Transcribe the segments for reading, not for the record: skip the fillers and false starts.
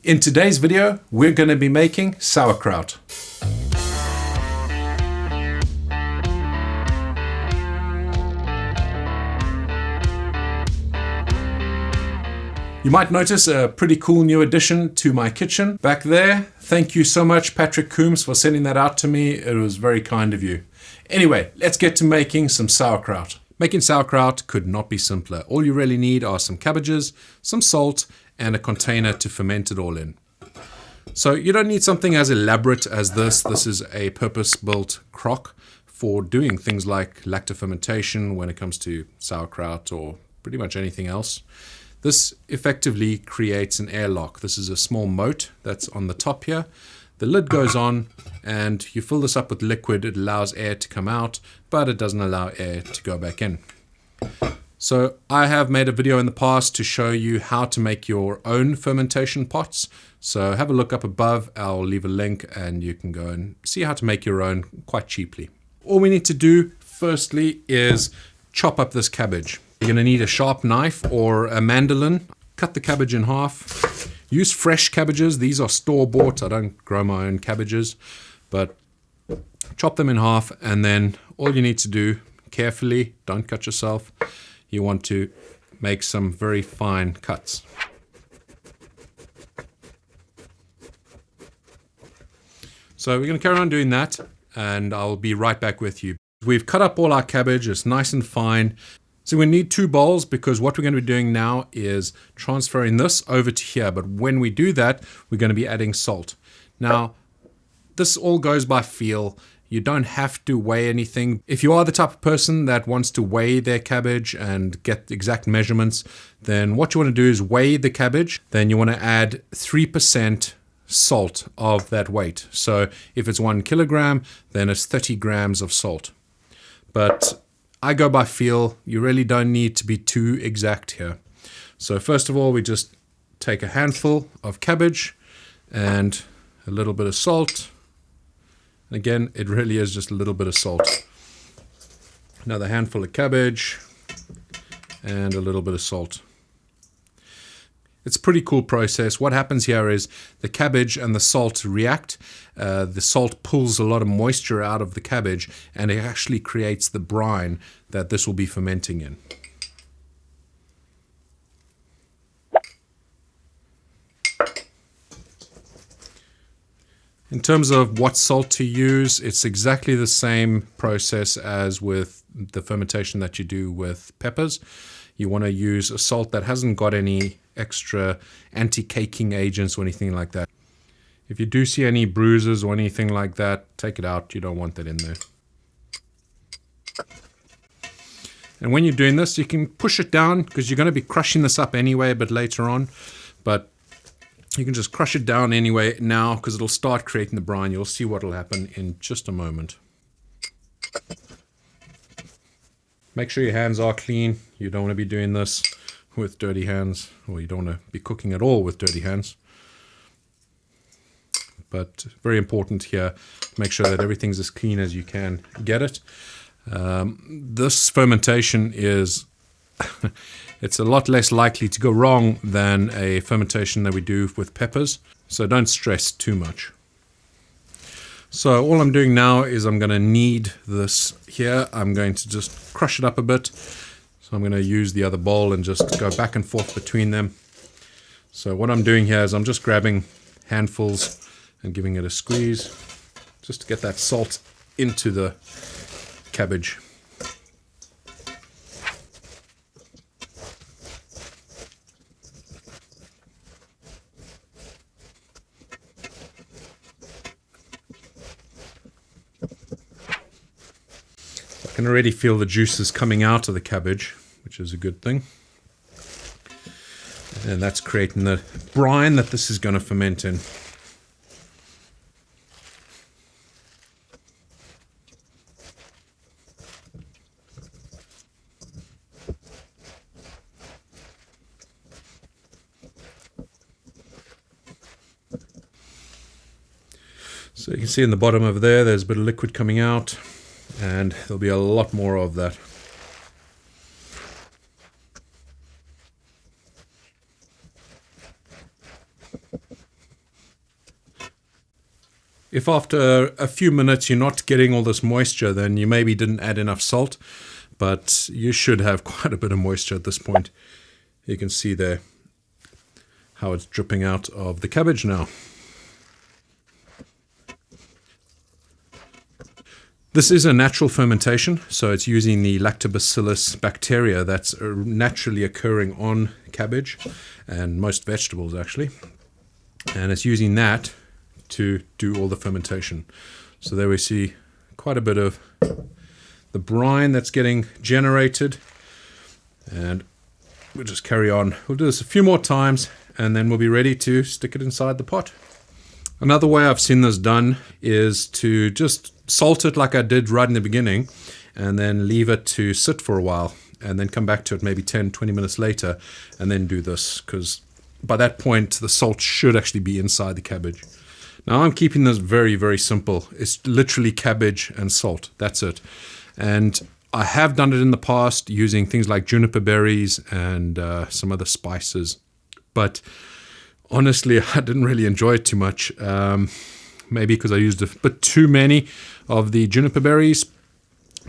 In today's video, we're going to be making sauerkraut. You might notice a pretty cool new addition to my kitchen back there. Thank you so much, Patrick Coombs, for sending that out to me. It was very kind of you. Anyway, let's get to making some sauerkraut. Making sauerkraut could not be simpler. All you really need are some cabbages, some salt, and a container to ferment it all in. So you don't need something as elaborate as this. This is a purpose-built crock for doing things like lacto fermentation when it comes to sauerkraut or pretty much anything else. This effectively creates an airlock. This is a small moat that's on the top here. The lid goes on and you fill this up with liquid. It allows air to come out, but it doesn't allow air to go back in. So I have made a video in the past to show you how to make your own fermentation pots. So have a look up above. I'll leave a link and you can go and see how to make your own quite cheaply. All we need to do firstly is chop up this cabbage. You're going to need a sharp knife or a mandolin. Cut the cabbage in half. Use fresh cabbages. These are store-bought. I don't grow my own cabbages, but chop them in half, and then all you need to do, carefully, don't cut yourself, you want to make some very fine cuts. So we're going to carry on doing that, and I'll be right back with you. We've cut up all our cabbage. It's nice and fine. So we need 2 bowls because what we're going to be doing now is transferring this over to here. But when we do that, we're going to be adding salt. Now, this all goes by feel. You don't have to weigh anything. If you are the type of person that wants to weigh their cabbage and get exact measurements, then what you want to do is weigh the cabbage. Then you want to add 3% salt of that weight. So if it's 1 kilogram, then it's 30 grams of salt. But I go by feel. You really don't need to be too exact here. So first of all, we just take a handful of cabbage and a little bit of salt. Again, it really is just a little bit of salt. Another handful of cabbage and a little bit of salt. It's a pretty cool process. What happens here is the cabbage and the salt react. The salt pulls a lot of moisture out of the cabbage and it actually creates the brine that this will be fermenting in. In terms of what salt to use, it's exactly the same process as with the fermentation that you do with peppers. You want to use a salt that hasn't got any extra anti-caking agents or anything like that. If you do see any bruises or anything like that, take it out. You don't want that in there. And when you're doing this, you can push it down because you're going to be crushing this up anyway a bit later on. But you can just crush it down anyway now because it'll start creating the brine. You'll see what will happen in just a moment. Make sure your hands are clean. You don't want to be doing this with dirty hands, or you don't want to be cooking at all with dirty hands. But very important here, make sure that everything's as clean as you can get it. This fermentation is, it's a lot less likely to go wrong than a fermentation that we do with peppers. So don't stress too much. So all I'm doing now is I'm going to knead this here. I'm going to just crush it up a bit. So I'm going to use the other bowl and just go back and forth between them. So what I'm doing here is I'm just grabbing handfuls and giving it a squeeze just to get that salt into the cabbage. I can already feel the juices coming out of the cabbage, which is a good thing. And that's creating the brine that this is going to ferment in. So you can see in the bottom over there, there's a bit of liquid coming out. And there'll be a lot more of that. If after a few minutes you're not getting all this moisture, then you maybe didn't add enough salt, but you should have quite a bit of moisture at this point. You can see there how it's dripping out of the cabbage now. This is a natural fermentation, so it's using the lactobacillus bacteria that's naturally occurring on cabbage and most vegetables actually. And it's using that to do all the fermentation. So there we see quite a bit of the brine that's getting generated, and we'll just carry on. We'll do this a few more times and then we'll be ready to stick it inside the pot. Another way I've seen this done is to just salt it like I did right in the beginning and then leave it to sit for a while and then come back to it maybe 10-20 minutes later and then do this, because by that point the salt should actually be inside the cabbage. Now I'm keeping this very, very simple. It's literally cabbage and salt. That's it. And I have done it in the past using things like juniper berries and some other spices. But honestly, I didn't really enjoy it too much. Maybe because I used a bit too many of the juniper berries,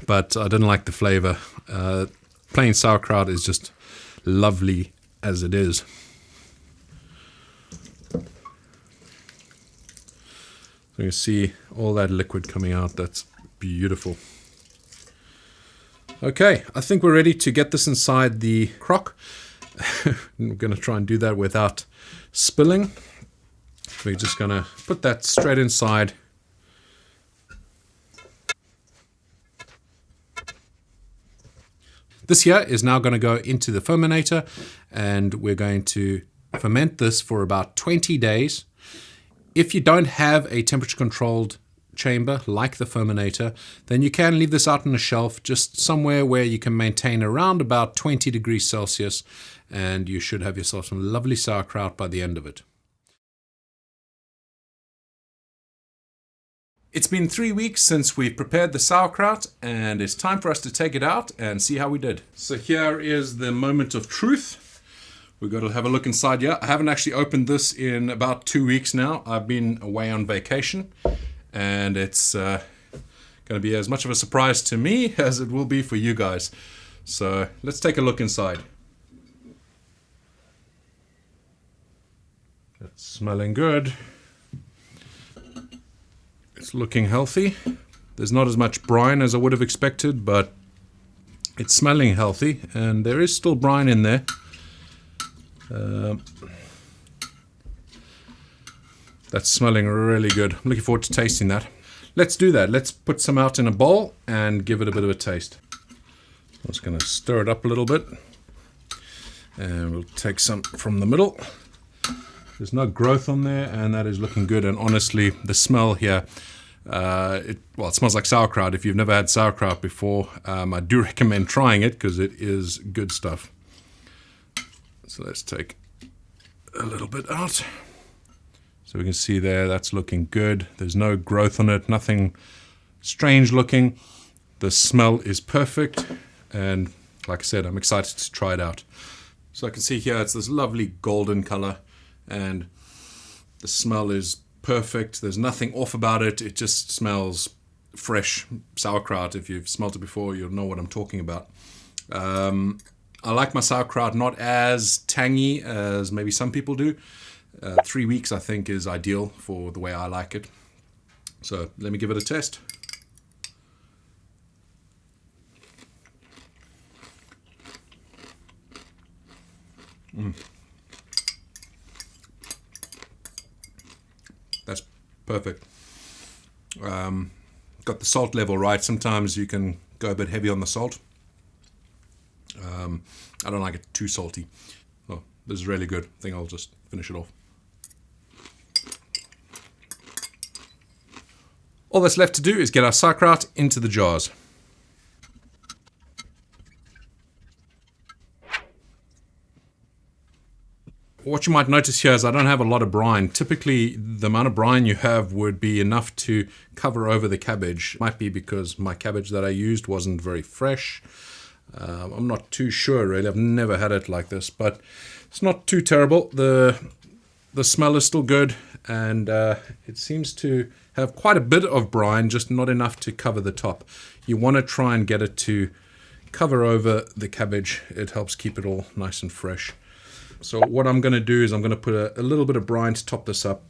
but I didn't like the flavor. Plain sauerkraut is just lovely as it is. So you see all that liquid coming out. That's beautiful. Okay, I think we're ready to get this inside the crock. I'm going to try and do that without spilling. We're just going to put that straight inside. This here is now going to go into the fermentator, and we're going to ferment this for about 20 days. If you don't have a temperature controlled chamber like the fermentator, then you can leave this out on a shelf just somewhere where you can maintain around about 20 degrees Celsius, and you should have yourself some lovely sauerkraut by the end of it. It's been 3 weeks since we've prepared the sauerkraut, and it's time for us to take it out and see how we did. So here is the moment of truth. We've got to have a look inside here. I haven't actually opened this in about 2 weeks now. I've been away on vacation, and it's going to be as much of a surprise to me as it will be for you guys. So let's take a look inside. It's smelling good. It's looking healthy. There's not as much brine as I would have expected, but it's smelling healthy, and there is still brine in there. That's smelling really good. I'm looking forward to tasting that. Let's do that. Let's put some out in a bowl and give it a bit of a taste. I'm just going to stir it up a little bit, and we'll take some from the middle. There's no growth on there, and that is looking good. And honestly, the smell here, it smells like sauerkraut. If you've never had sauerkraut before, I do recommend trying it because it is good stuff. So let's take a little bit out. So we can see there, that's looking good. There's no growth on it, nothing strange looking. The smell is perfect, and like I said, I'm excited to try it out. So I can see here it's this lovely golden color, and the smell is perfect. There's nothing off about it. It just smells fresh sauerkraut. If you've smelled it before, you'll know what I'm talking about. I like my sauerkraut not as tangy as maybe some people do. 3 weeks, I think, is ideal for the way I like it. So let me give it a test. That's perfect. Got the salt level right. Sometimes you can go a bit heavy on the salt. I don't like it too salty. Oh, this is really good. I think I'll just finish it off. All that's left to do is get our sauerkraut into the jars. What you might notice here is I don't have a lot of brine. Typically, the amount of brine you have would be enough to cover over the cabbage. Might be because my cabbage that I used wasn't very fresh. I'm not too sure, really. I've never had it like this, but it's not too terrible. The smell is still good, and it seems to have quite a bit of brine, just not enough to cover the top. You want to try and get it to cover over the cabbage. It helps keep it all nice and fresh. So what I'm going to do is I'm going to put a little bit of brine to top this up,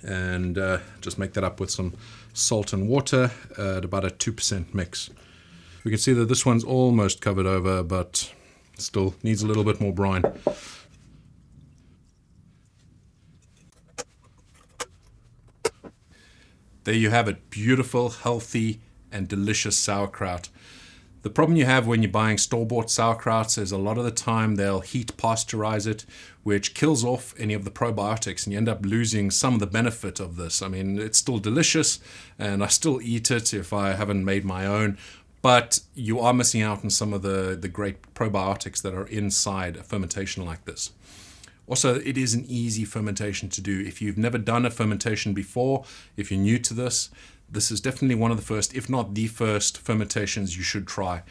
and just make that up with some salt and water at about a 2% mix. We can see that this one's almost covered over, but still needs a little bit more brine. There you have it, beautiful, healthy, and delicious sauerkraut. The problem you have when you're buying store-bought sauerkrauts is a lot of the time they'll heat pasteurize it, which kills off any of the probiotics, and you end up losing some of the benefit of this. I mean, it's still delicious, and I still eat it if I haven't made my own, but you are missing out on some of the great probiotics that are inside a fermentation like this. Also, it is an easy fermentation to do. If you've never done a fermentation before, if you're new to this, this is definitely one of the first, if not the first, fermentations you should try.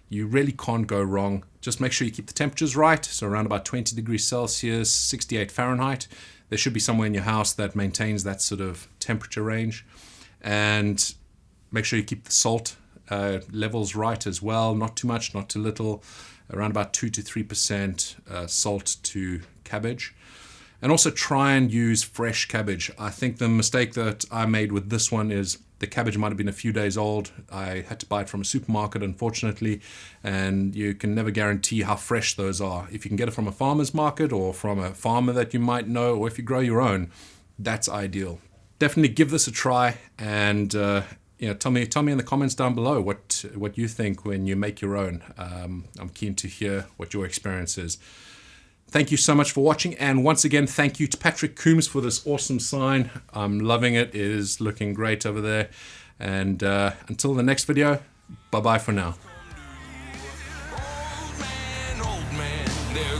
You really can't go wrong. Just make sure you keep the temperatures right, so around about 20 degrees Celsius, 68 Fahrenheit. There should be somewhere in your house that maintains that sort of temperature range. And make sure you keep the salt levels right as well, not too much, not too little, around about 2 to 3% salt to cabbage. And also try and use fresh cabbage. I think the mistake that I made with this one is the cabbage might have been a few days old. I had to buy it from a supermarket, unfortunately, and you can never guarantee how fresh those are. If you can get it from a farmer's market or from a farmer that you might know, or if you grow your own, that's ideal. Definitely give this a try, and tell me in the comments down below what you think when you make your own. I'm keen to hear what your experience is. Thank you so much for watching, and once again, thank you to Patrick Coombs for this awesome sign. I'm loving it. It is looking great over there. And until the next video, bye-bye for now. Old man, they're